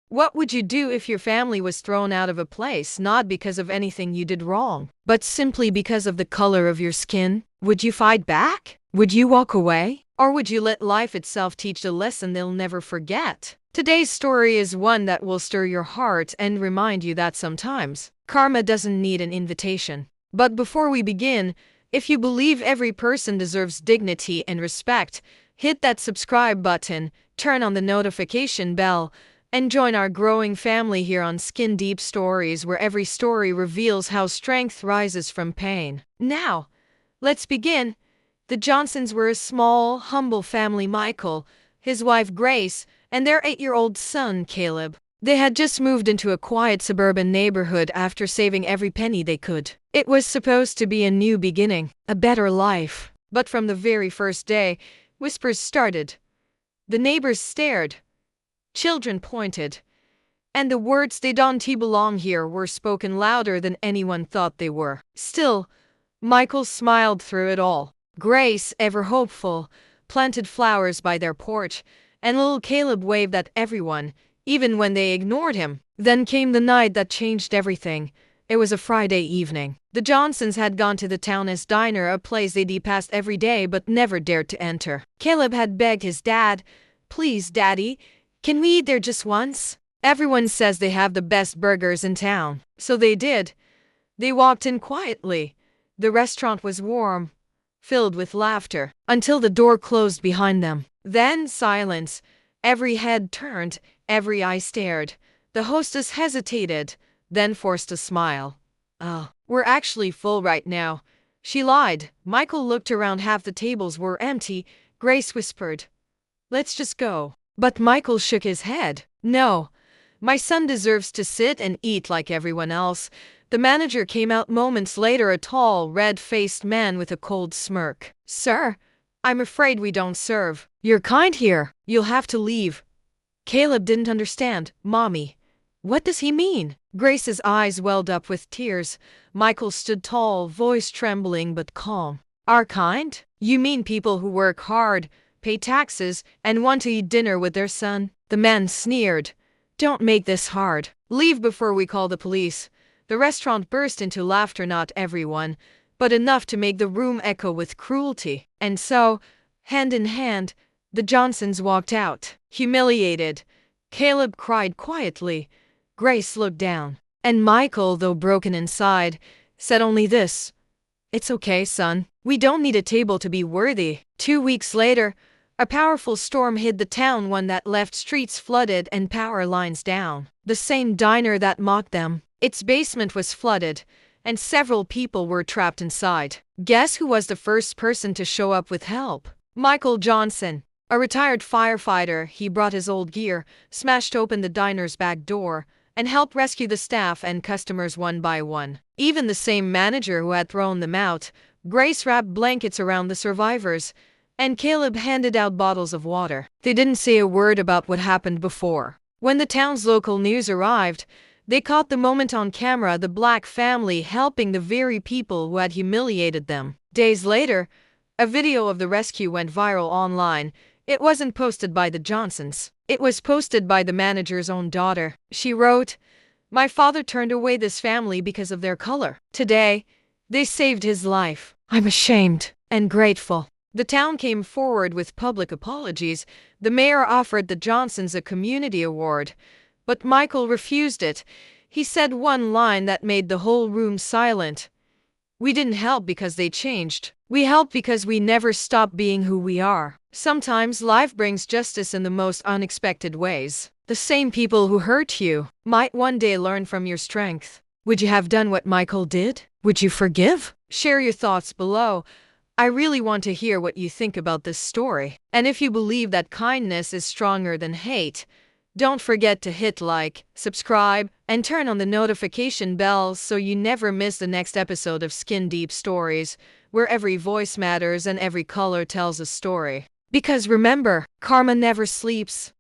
What would you do if your family was thrown out of a place not because of anything you did wrong, but simply because of the color of your skin? Would you fight back? Would you walk away? Or would you let life itself teach a lesson they'll never forget? Today's story is one that will stir your heart and remind you that sometimes karma doesn't need an invitation. But before we begin, if you believe every person deserves dignity and respect, hit that subscribe button, turn on the notification bell, and join our growing family here on Skin Deep Stories, where every story reveals how strength rises from pain. Now, let's begin. The Johnsons were a small, humble family. Michael, his wife Grace, and their 8-year-old son Caleb. They had just moved into a quiet suburban neighborhood after saving every penny they could. It was supposed to be a new beginning, a better life. But from the very first day, whispers started. The neighbors stared. Children pointed. And the words "they don't belong here" were spoken louder than anyone thought they were. Still, Michael smiled through it all. Grace, ever hopeful, planted flowers by their porch, and little Caleb waved at everyone, even when they ignored him. Then came the night that changed everything. It was a Friday evening. The Johnsons had gone to the town's diner, a place they'd passed every day but never dared to enter. Caleb had begged his dad, "Please, Daddy, can we eat there just once? Everyone says they have the best burgers in town." So they did. They walked in quietly. The restaurant was warm, filled with laughter, until the door closed behind them. Then silence. Every head turned, every eye stared. The hostess hesitated, then forced a smile. "Oh, we're actually full right now," she lied. Michael looked around. Half the tables were empty. Grace whispered, "Let's just go." But Michael shook his head. "No, my son deserves to sit and eat like everyone else." The manager came out moments later, a tall, red-faced man with a cold smirk. "Sir, I'm afraid we don't serve. You're kind here. You'll have to leave." Caleb didn't understand. "Mommy, what does he mean?" Grace's eyes welled up with tears. Michael stood tall, voice trembling but calm. "Our kind? You mean people who work hard, pay taxes, and want to eat dinner with their son?" The man sneered. "Don't make this hard. Leave before we call the police." The restaurant burst into laughter, not everyone, but enough to make the room echo with cruelty. And so, hand in hand, the Johnsons walked out. Humiliated, Caleb cried quietly. Grace looked down. And Michael, though broken inside, said only this: "It's okay, son. We don't need a table to be worthy." 2 weeks later, a powerful storm hit the town, one that left streets flooded and power lines down. The same diner that mocked them, its basement was flooded, and several people were trapped inside. Guess who was the first person to show up with help? Michael Johnson, a retired firefighter. He brought his old gear, smashed open the diner's back door, and helped rescue the staff and customers one by one. Even the same manager who had thrown them out. Grace wrapped blankets around the survivors, and Caleb handed out bottles of water. They didn't say a word about what happened before. When the town's local news arrived, they caught the moment on camera, the Black family helping the very people who had humiliated them. Days later, a video of the rescue went viral online. It wasn't posted by the Johnsons. It was posted by the manager's own daughter. She wrote, "My father turned away this family because of their color. Today, they saved his life. I'm ashamed and grateful." The town came forward with public apologies. The mayor offered the Johnsons a community award, but Michael refused it. He said one line that made the whole room silent. "We didn't help because they changed. We helped because we never stopped being who we are." Sometimes life brings justice in the most unexpected ways. The same people who hurt you might one day learn from your strength. Would you have done what Michael did? Would you forgive? Share your thoughts below. I really want to hear what you think about this story. And if you believe that kindness is stronger than hate, don't forget to hit like, subscribe, and turn on the notification bell so you never miss the next episode of Skin Deep Stories, where every voice matters and every color tells a story. Because remember, karma never sleeps.